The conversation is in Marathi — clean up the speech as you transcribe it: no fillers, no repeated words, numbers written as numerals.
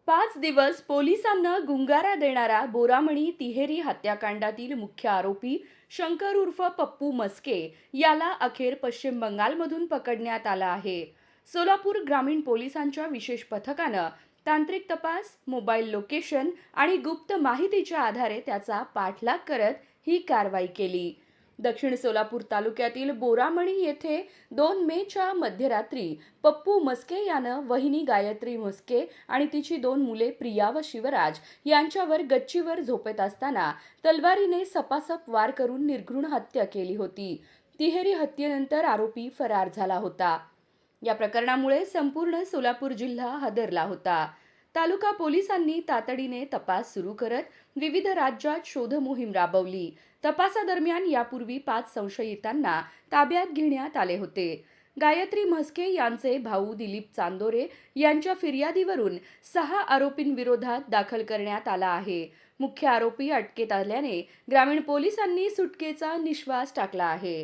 5 दिवस पोलिसांना गुंगारा देणारा बोरामणी तिहेरी हत्याकांडातील मुख्य आरोपी शंकर उर्फ पप्पू मस्के याला अखेर पश्चिम बंगालमधून पकडण्यात आला आहे. सोलापूर ग्रामीण पोलिसांच्या विशेष पथकानं तांत्रिक तपास, मोबाईल लोकेशन आणि गुप्त माहितीच्या आधारे त्याचा पाठलाग करत ही कारवाई केली. दक्षिण सोलापूर तालुक्यातील बोरामणी येथे 2 मेच्या मध्यरात्री पप्पू मस्के यानं वहिनी गायत्री मस्के आणि तिची 2 मुले प्रिया व शिवराज यांच्यावर गच्चीवर झोपत असताना तलवारीने सपासप वार करून निर्घृण हत्या केली होती. तिहेरी हत्येनंतर आरोपी फरार झाला होता. या प्रकरणामुळे संपूर्ण सोलापूर जिल्हा हादरला होता. तालुका पोलिसांनी तातडीने तपास सुरू करत विविध राज्यात शोध मोहीम राबवली. तपासादरम्यान यापूर्वी 5 संशयितांना ताब्यात घेण्यात आले होते. गायत्री म्हस्के यांचे भाऊ दिलीप चांदोरे यांच्या फिर्यादीवरून 6 आरोपींविरोधात दाखल करण्यात आला आहे. मुख्य आरोपी अटकेत आल्याने ग्रामीण पोलिसांनी सुटकेचा निश्वास टाकला आहे.